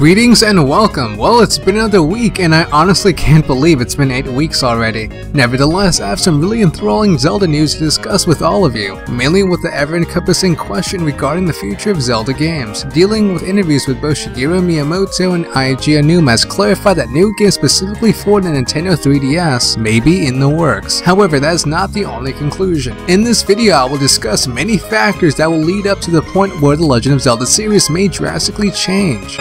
Greetings and welcome. Well, it's been another week and I honestly can't believe it's been 8 weeks already. Nevertheless, I have some really enthralling Zelda news to discuss with all of you, mainly with the ever-encompassing question regarding the future of Zelda games. Dealing with interviews with both Shigeru Miyamoto and Eiji Aonuma has clarified that new games specifically for the Nintendo 3DS may be in the works. However, that is not the only conclusion. In this video, I will discuss many factors that will lead up to the point where the Legend of Zelda series may drastically change.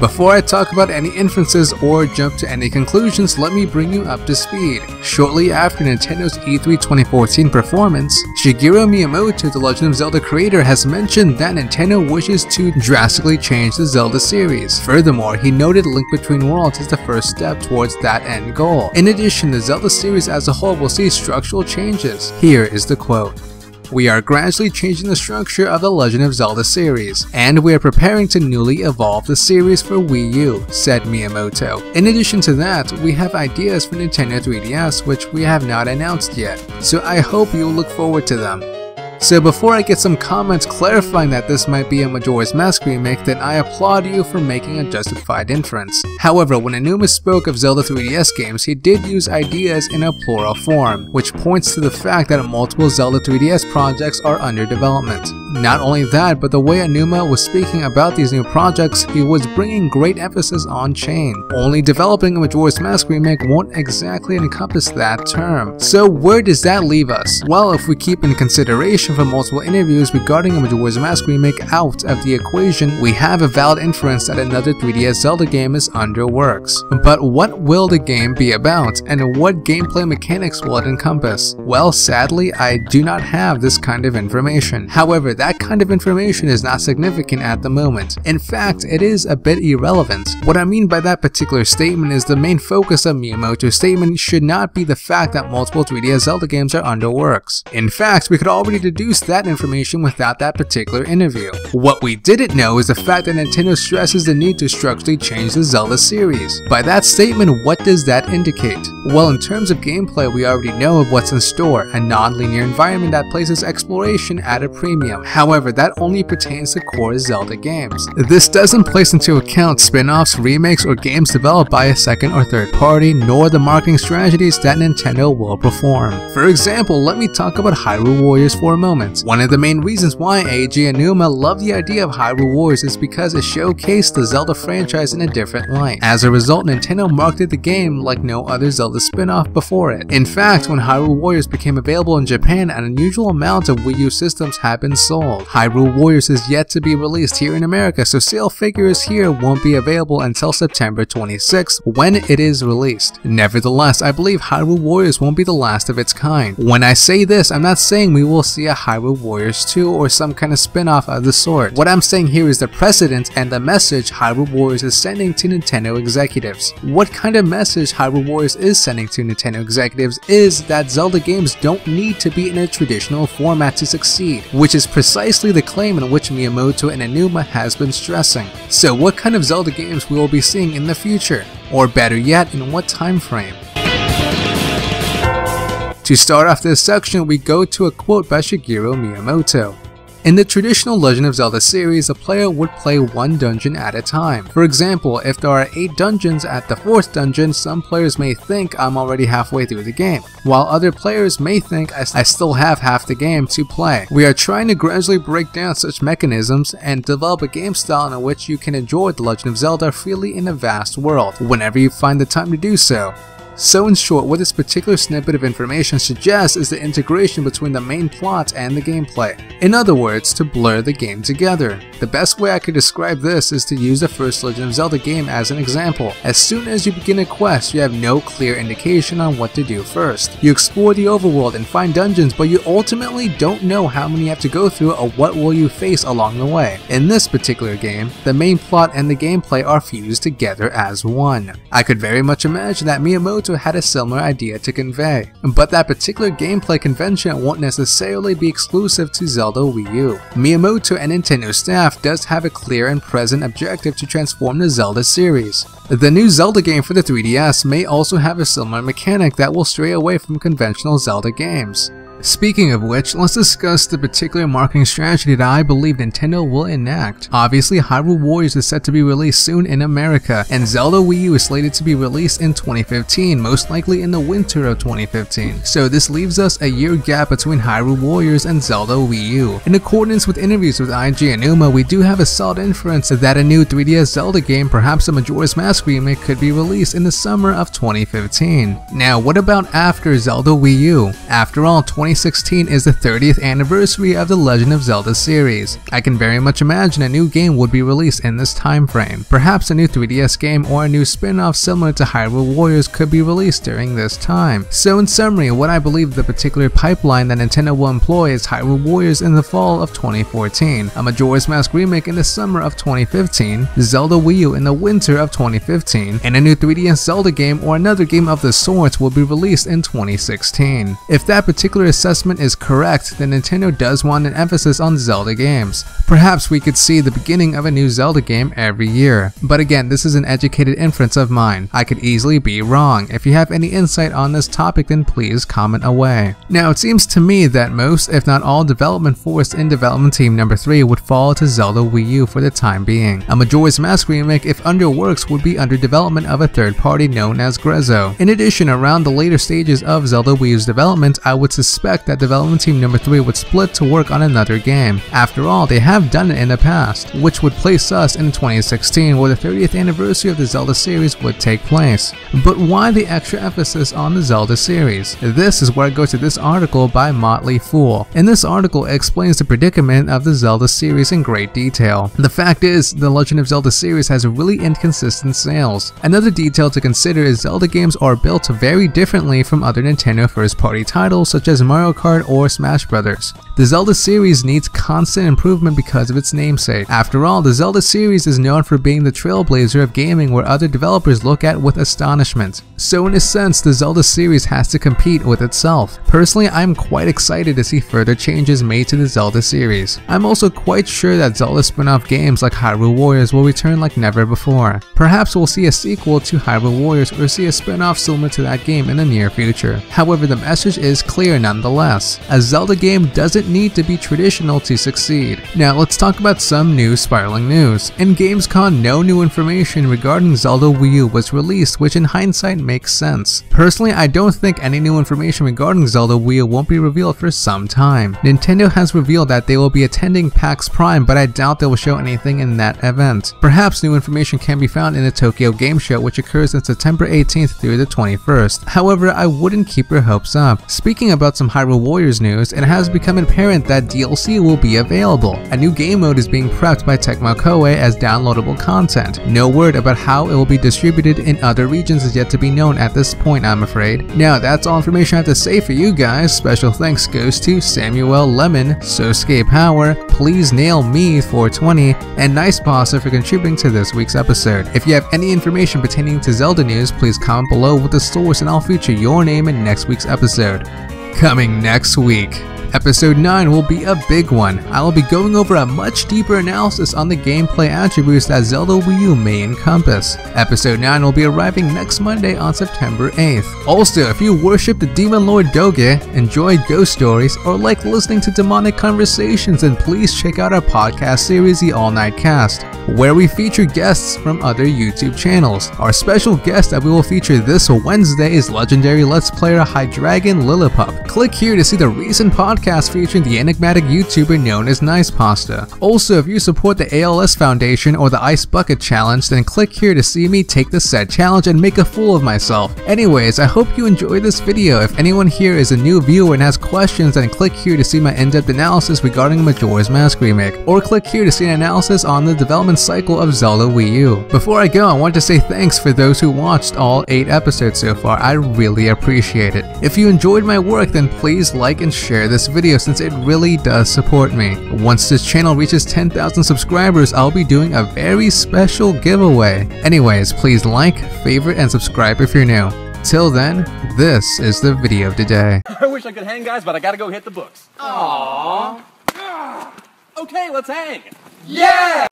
Before I talk about any inferences or jump to any conclusions, let me bring you up to speed. Shortly after Nintendo's E3 2014 performance, Shigeru Miyamoto, the Legend of Zelda creator, has mentioned that Nintendo wishes to drastically change the Zelda series. Furthermore, he noted Link Between Worlds as the first step towards that end goal. In addition, the Zelda series as a whole will see structural changes. Here is the quote. "We are gradually changing the structure of the Legend of Zelda series, and we are preparing to newly evolve the series for Wii U," said Miyamoto. In addition to that, we have ideas for Nintendo 3DS which we have not announced yet, so I hope you will look forward to them. So before I get some comments clarifying that this might be a Majora's Mask remake, then I applaud you for making a justified inference. However, when Aonuma spoke of Zelda 3DS games, he did use ideas in a plural form, which points to the fact that multiple Zelda 3DS projects are under development. Not only that, but the way Aonuma was speaking about these new projects, he was bringing great emphasis on chain. Only developing a Majora's Mask remake won't exactly encompass that term. So where does that leave us? Well, if we keep in consideration from multiple interviews regarding a Majora's Mask remake out of the equation, we have a valid inference that another 3DS Zelda game is under works. But what will the game be about, and what gameplay mechanics will it encompass? Well, sadly, I do not have this kind of information. However, that kind of information is not significant at the moment. In fact, it is a bit irrelevant. What I mean by that particular statement is the main focus of Miyamoto's statement should not be the fact that multiple 3DS Zelda games are under works. In fact, we could already deduce that information without that particular interview. What we didn't know is the fact that Nintendo stresses the need to structurally change the Zelda series. By that statement, what does that indicate? Well, in terms of gameplay, we already know of what's in store, a non-linear environment that places exploration at a premium. However, that only pertains to core Zelda games. This doesn't place into account spin-offs, remakes, or games developed by a second or third party, nor the marketing strategies that Nintendo will perform. For example, let me talk about Hyrule Warriors for a moment. One of the main reasons why Eiji Aonuma loved the idea of Hyrule Warriors is because it showcased the Zelda franchise in a different light. As a result, Nintendo marketed the game like no other Zelda spin-off before it. In fact, when Hyrule Warriors became available in Japan, an unusual amount of Wii U systems have been sold. Hyrule Warriors is yet to be released here in America, so sale figures here won't be available until September 26th when it is released. Nevertheless, I believe Hyrule Warriors won't be the last of its kind. When I say this, I'm not saying we will see a Hyrule Warriors 2 or some kind of spin-off of the sort. What I'm saying here is the precedent and the message Hyrule Warriors is sending to Nintendo executives. What kind of message Hyrule Warriors is sending to Nintendo executives is that Zelda games don't need to be in a traditional format to succeed, which is precisely the claim in which Miyamoto and Aonuma has been stressing. So what kind of Zelda games we will be seeing in the future? Or better yet, in what time frame? To start off this section, we go to a quote by Shigeru Miyamoto. In the traditional Legend of Zelda series, a player would play one dungeon at a time. For example, if there are 8 dungeons, at the 4th dungeon, some players may think I'm already halfway through the game, while other players may think I still have half the game to play. We are trying to gradually break down such mechanisms and develop a game style in which you can enjoy The Legend of Zelda freely in a vast world, whenever you find the time to do so. So in short, what this particular snippet of information suggests is the integration between the main plot and the gameplay. In other words, to blur the game together. The best way I could describe this is to use the first Legend of Zelda game as an example. As soon as you begin a quest, you have no clear indication on what to do first. You explore the overworld and find dungeons, but you ultimately don't know how many you have to go through or what will you face along the way. In this particular game, the main plot and the gameplay are fused together as one. I could very much imagine that Miyamoto had a similar idea to convey, but that particular gameplay convention won't necessarily be exclusive to Zelda Wii U. Miyamoto and Nintendo staff does have a clear and present objective to transform the Zelda series. The new Zelda game for the 3DS may also have a similar mechanic that will stray away from conventional Zelda games. Speaking of which, let's discuss the particular marketing strategy that I believe Nintendo will enact. Obviously, Hyrule Warriors is set to be released soon in America, and Zelda Wii U is slated to be released in 2015, most likely in the winter of 2015. So this leaves us a year gap between Hyrule Warriors and Zelda Wii U. In accordance with interviews with IGN Uma, we do have a solid inference that a new 3DS Zelda game, perhaps a Majora's Mask remake, could be released in the summer of 2015. Now, what about after Zelda Wii U? After all, 2016 is the 30th anniversary of the Legend of Zelda series. I can very much imagine a new game would be released in this time frame. Perhaps a new 3DS game or a new spin-off similar to Hyrule Warriors could be released during this time. So in summary, what I believe the particular pipeline that Nintendo will employ is Hyrule Warriors in the fall of 2014, a Majora's Mask remake in the summer of 2015, Zelda Wii U in the winter of 2015, and a new 3DS Zelda game or another game of the sorts will be released in 2016. If that particular assessment is correct, then Nintendo does want an emphasis on Zelda games. Perhaps we could see the beginning of a new Zelda game every year. But again, this is an educated inference of mine. I could easily be wrong. If you have any insight on this topic, then please comment away. Now, it seems to me that most, if not all, development force in Development Team Number 3 would fall to Zelda Wii U for the time being. A Majora's Mask remake, if under works, would be under development of a third party known as Grezzo. In addition, around the later stages of Zelda Wii U's development, I would suspect that Development Team Number 3 would split to work on another game. After all, they have done it in the past, which would place us in 2016, where the 30th anniversary of the Zelda series would take place. But why the extra emphasis on the Zelda series? This is where I go to this article by Motley Fool. In this article, it explains the predicament of the Zelda series in great detail. The fact is, the Legend of Zelda series has really inconsistent sales. Another detail to consider is Zelda games are built very differently from other Nintendo first-party titles such as Mario Kart or Smash Bros. The Zelda series needs constant improvement because of its namesake. After all, the Zelda series is known for being the trailblazer of gaming where other developers look at with astonishment. So in a sense, the Zelda series has to compete with itself. Personally, I'm quite excited to see further changes made to the Zelda series. I'm also quite sure that Zelda spin-off games like Hyrule Warriors will return like never before. Perhaps we'll see a sequel to Hyrule Warriors or see a spin-off similar to that game in the near future. However, the message is clear nonetheless. A Zelda game doesn't need to be traditional to succeed. Now let's talk about some new spiraling news. In Gamescom, no new information regarding Zelda Wii U was released, which in hindsight makes sense. Personally, I don't think any new information regarding Zelda Wii U won't be revealed for some time. Nintendo has revealed that they will be attending PAX Prime, but I doubt they will show anything in that event. Perhaps new information can be found in the Tokyo Game Show, which occurs on September 18th through the 21st. However, I wouldn't keep your hopes up. Speaking about some Hyrule Warriors news, it has become apparent that DLC will be available. A new game mode is being prepped by Tecmo Koei as downloadable content. No word about how it will be distributed in other regions is yet to be known at this point, I'm afraid. Now that's all information I have to say for you guys. Special thanks goes to Samuel Lemon, Sosuke Power, Please Nail Me 420, and Nice Pasta for contributing to this week's episode. If you have any information pertaining to Zelda news, please comment below with the source and I'll feature your name in next week's episode. Coming next week. Episode 9 will be a big one. I will be going over a much deeper analysis on the gameplay attributes that Zelda Wii U may encompass. Episode 9 will be arriving next Monday on September 8th. Also, if you worship the Demon Lord Doge, enjoy ghost stories, or like listening to demonic conversations, then please check out our podcast series, The All Night Cast, where we feature guests from other YouTube channels. Our special guest that we will feature this Wednesday is legendary Let's Player Hydreigon Lillipup. Click here to see the recent podcast featuring the enigmatic YouTuber known as Nice Pasta. Also, if you support the ALS Foundation or the Ice Bucket Challenge, then click here to see me take the said challenge and make a fool of myself. Anyways, I hope you enjoyed this video. If anyone here is a new viewer and has questions, then click here to see my in-depth analysis regarding Majora's Mask remake, or click here to see an analysis on the development cycle of Zelda Wii U. Before I go, I want to say thanks for those who watched all 8 episodes so far. I really appreciate it. If you enjoyed my work, then please like and share this video since it really does support me. Once this channel reaches 10,000 subscribers, I'll be doing a very special giveaway. Anyways, please like, favorite, and subscribe if you're new. Till then, this is the video of the day. I wish I could hang, guys, but I gotta go hit the books. Aww. Okay, let's hang. Yeah!